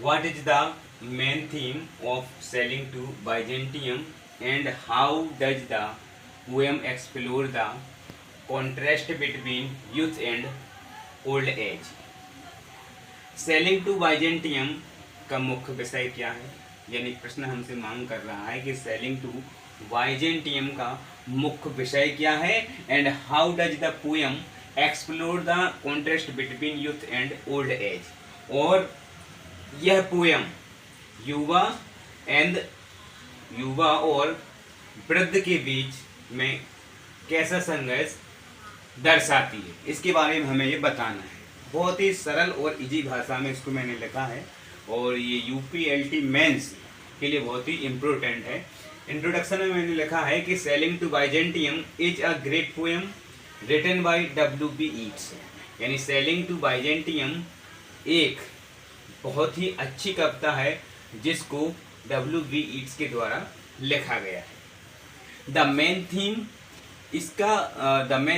What is the main theme of Sailing to Byzantium, and how does the poem explore the contrast between youth and old age? Sailing to Byzantium का मुख्य विषय क्या है, यानी प्रश्न हमसे मांग कर रहा है कि सेलिंग टू बाइजेंटियम का मुख्य विषय क्या है, and how does the poem explore the contrast between youth and old age. और यह पोएम युवा और वृद्ध के बीच में कैसा संघर्ष दर्शाती है, इसके बारे में हमें ये बताना है। बहुत ही सरल और इजी भाषा में इसको मैंने लिखा है और ये यूपीएलटी मेंस के लिए बहुत ही इम्पोर्टेंट है। इंट्रोडक्शन में मैंने लिखा है कि sailing to Byzantium is a great poem written by W.B. Yeats, यानी सेलिंग टू बाइजेंटियम एक बहुत ही अच्छी कविता है जिसको W.B. ईट्स के द्वारा लिखा गया है। The main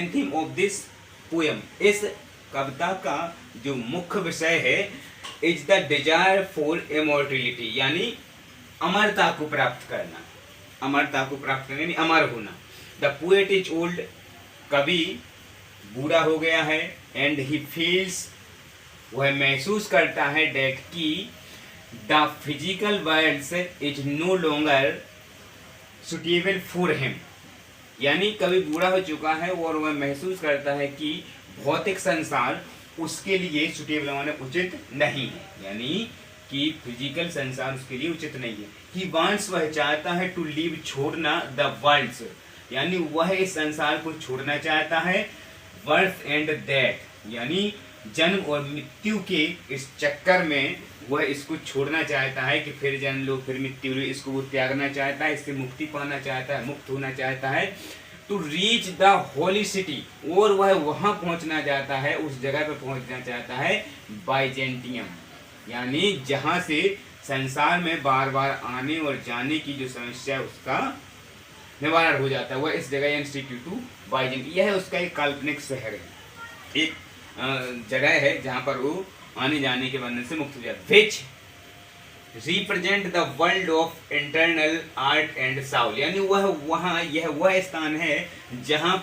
theme of this poem, इस कविता का जो मुख्य विषय है, is the desire for immortality, यानी अमरता को प्राप्त करना, यानी अमर होना। द पोएट इज ओल्ड, कवि बूढ़ा हो गया है, एंड ही फील्स, वह महसूस करता है, डेट की the physical world is no longer suitable for him, यानी कवि बूढ़ा हो चुका है और वह महसूस करता है कि भौतिक संसार उसके लिए सुटेबल माने उचित नहीं है, यानी कि फिजिकल संसार उसके लिए उचित नहीं है। ही वांट्स, वह चाहता है, टू लीव, छोड़ना, द वर्ल्ड्स, यानी वह इस संसार को छोड़ना चाहता है। बर्थ एंड डेथ, यानी जन्म और मृत्यु के इस चक्कर में वह इसको छोड़ना चाहता है कि फिर जन्म लो फिर मृत्यु लो, इसको वो त्यागना चाहता है, इससे मुक्ति पाना चाहता है, मुक्त होना चाहता है। To reach the holy city, और वह वहां पहुंचना चाहता है, उस जगह पर पहुंचना चाहता है, बाइजेंटियम, यानी जहां से संसार में बार बार आने और जाने की जो समस्या उसका निवारण हो जाता है, वह इस जगह इंस्टीट्यूट टू बाइजेंटियम, यह उसका एक काल्पनिक शहर है, एक जगह है जहां पर वो आने जाने के बंधन से मुक्त हो जाता है। Which represent the world of internal art and Saul, यानी वह स्थान है जहां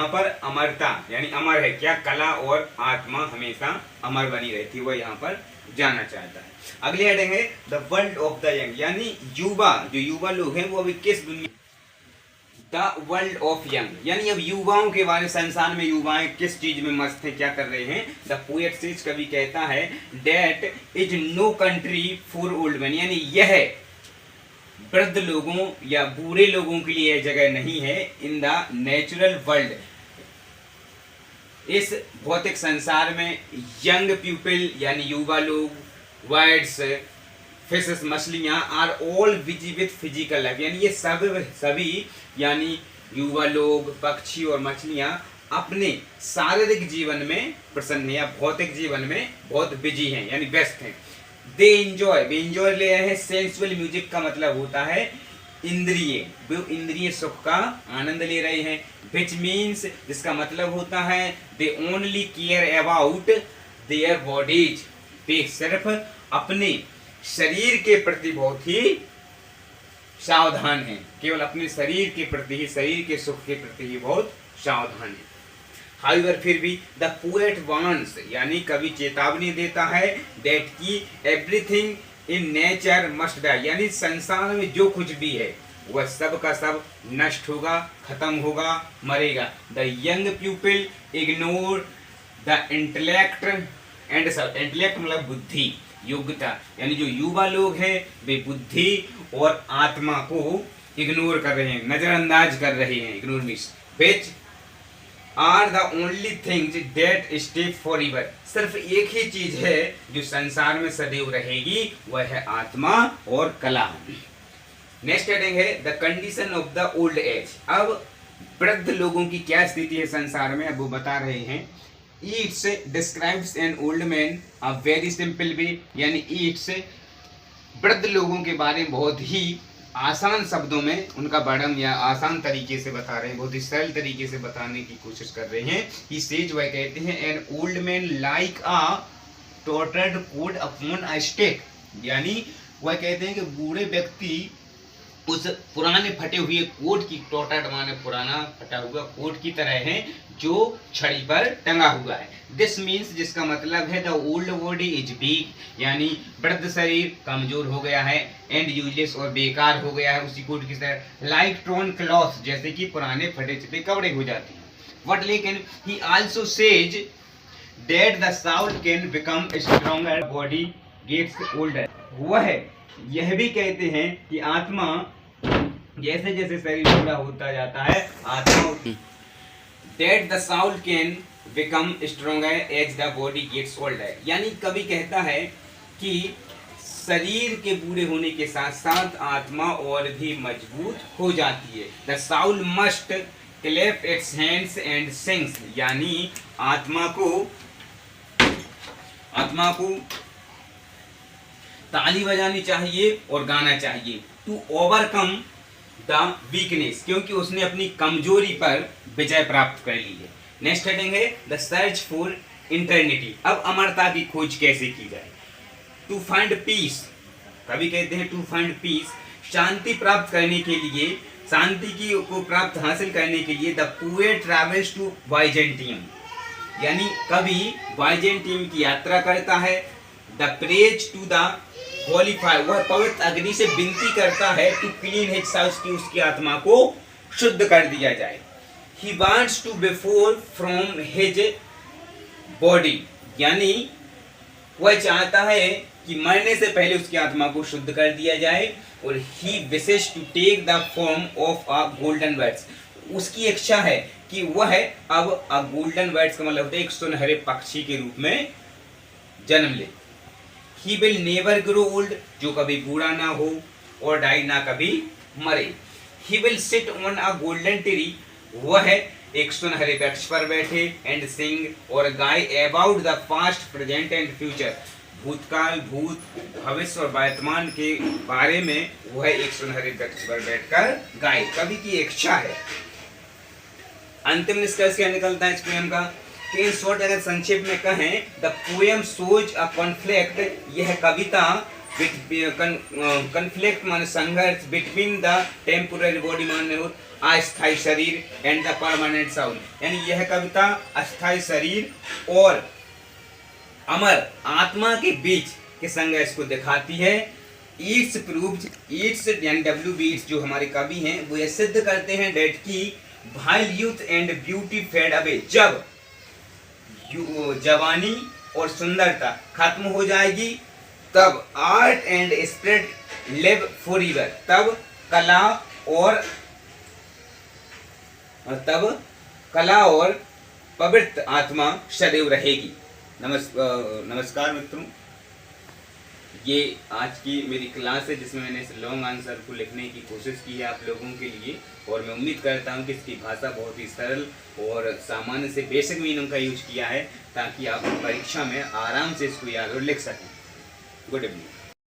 पर अमरता, यानी अमर है क्या, कला और आत्मा हमेशा अमर बनी रहती है, वह यहाँ पर जाना चाहता है। अगले हेडिंग है the world of the young, यानी युवा लोग हैं वो अभी किस दुनिया, द वर्ल्ड ऑफ यंग, यानी अब युवाओं के बारे में, संसार में युवाएं किस चीज में मस्त हैं, क्या कर रहे हैं। द पोएट सेज, कवि कहता है, that is no country for old man, यानी यह वृद्ध लोगों या बूढ़े लोगों के लिए यह जगह नहीं है। इन द नेचुरल वर्ल्ड, इस भौतिक संसार में, यंग पीपल यानी युवा लोग, वर्ड्स, फिशेस मछलियां, are all busy with physical life, यानी ये सभी यानी युवा लोग, पक्षी और मछलियां अपने शारीरिक जीवन में प्रसन्न या भौतिक जीवन में बहुत बिजी हैं, यानी व्यस्त हैं। दे इंजॉय ले रहे हैं, सेंसुअल म्यूजिक का मतलब होता है इंद्रिय सुख का आनंद ले रहे हैं। विच मीन्स, जिसका मतलब होता है, they only care about their bodies, वे सिर्फ अपने शरीर के प्रति बहुत ही सावधान है, केवल अपने शरीर के प्रति ही, शरीर के सुख के प्रति ही बहुत सावधान है। हाउएवर, फिर भी, द पोएट वांट्स, यानी कवि चेतावनी देता है, दैट की everything in nature must die, यानी संसार में जो कुछ भी है वह सब का सब नष्ट होगा, खत्म होगा, मरेगा। The young people ignore the intellect and intellect मतलब बुद्धि, योग्यता, यानी जो युवा लोग हैं वे बुद्धि और आत्मा को इग्नोर कर रहे हैं, नजरअंदाज कर रहे हैं, ignore means which are the only things that stay forever, सिर्फ एक ही चीज है जो संसार में सदैव रहेगी, वह है आत्मा और कला। नेक्स्ट हेडिंग है the condition of the old age, अब वृद्ध लोगों की क्या स्थिति है संसार में, अब वो बता रहे हैं। Yeats describes N old man a very simple way, यानी ईट्स वृद्ध लोगों के बारे में बहुत ही आसान शब्दों में उनका वर्णन या आसान तरीके से बता रहे हैं, बहुत ही सरल तरीके से बताने की कोशिश कर रहे हैं। ही सेज, वह कहते हैं, an old man like a tortured coat upon a stake, यानी वह कहते हैं कि बूढ़े व्यक्ति उस पुराने फटे हुए कोट की, टॉर्टर्ड माने पुराना फटा हुआ कोट की तरह है जो छड़ी पर टंगा हुआ है। दिस मीन्स, जिसका मतलब है the old body is weak, यानी वृद्ध शरीर कमजोर हो गया है, एंड यूजलेस और बेकार हो गया है उसी कोट की तरह, लाइक टोन क्लॉथ, जैसे कि पुराने फटे चिटे कपड़े हो जाते हैं। But लेकिन he also says that the soul can become stronger, body gets older। वह यह भी कहते हैं कि आत्मा जैसे जैसे शरीर पूरा होता जाता है, आत्मा that the soul can become stronger as the body gets older, यानी कभी कहता है कि शरीर के बूढ़े होने के साथ साथ आत्मा और भी मजबूत हो जाती है। The soul must clap its hands and sings, यानी आत्मा को ताली बजानी चाहिए और गाना चाहिए। टू ओवरकम द वीकनेस, क्योंकि उसने अपनी कमजोरी पर विजय प्राप्त कर ली है। नेक्स्ट हेडिंग है द सर्च फॉर इटर्निटी। अब अमरता की खोज कैसे की जाए। टू फाइंड पीस, कभी कहते हैं टू फाइंड पीस, शांति प्राप्त करने के लिए, शांति की को प्राप्त हासिल करने के लिए the poet travels to Byzantium, यानी कवि वाइजेंटियम की यात्रा करता है। The prays to the holy fire, वह पवित्र अग्नि से विनती करता है टू क्लीन हिज सेल्फ, की उसकी आत्मा को शुद्ध कर दिया जाए। He wants to before from his body, यानी वह चाहता है कि मरने से पहले उसकी आत्मा को शुद्ध कर दिया जाए। और he wishes to take the form of a golden birds, उसकी इच्छा है कि वह अब अ गोल्डन बर्ड्स का मतलब होता है एक सुनहरे पक्षी के रूप में जन्म ले। He will never grow old, जो कभी बूढ़ा ना हो, और डाई, ना कभी मरे। He will sit on a golden tree, वह एक सुनहरे वृक्ष पर बैठे, एंड सिंग, और गाय about the past present and future, भूतकाल, भूत, भविष्य और वर्तमान के बारे में वह एक सुनहरे वृक्ष पर बैठकर गाय। कवि की इच्छा है। अंतिम निष्कर्ष क्या निकलता है इस पोएम का कि इन शॉर्ट अगर संक्षेप में कहें, the poem shows a conflict, यह कविता कॉन्फ्लिक्ट माने संघर्ष, बिटवीन द टेम्पोररी बॉडी माने अस्थायी शरीर, एंड द परमानेंट साउल, यानी यह कविता अस्थायी शरीर और अमर आत्मा के बीच के संघर्ष को दिखाती है। ईट्स प्रूव्ड, ईट्स यानी WB जो हमारे कवि हैं वो यह सिद्ध करते हैं डेट की while youth and beauty fade away, जब जवानी और सुंदरता खत्म हो जाएगी तब art and spirit live forever, तब कला और पवित्र आत्मा सदैव रहेगी। नमस्कार मित्रों, ये आज की मेरी क्लास है जिसमें मैंने इस लॉन्ग आंसर को लिखने की कोशिश की है आप लोगों के लिए, और मैं उम्मीद करता हूँ कि इसकी भाषा बहुत ही सरल और सामान्य से बेसिक मीनिंग का यूज किया है ताकि आप परीक्षा में आराम से इसको याद और लिख सकें। Good evening.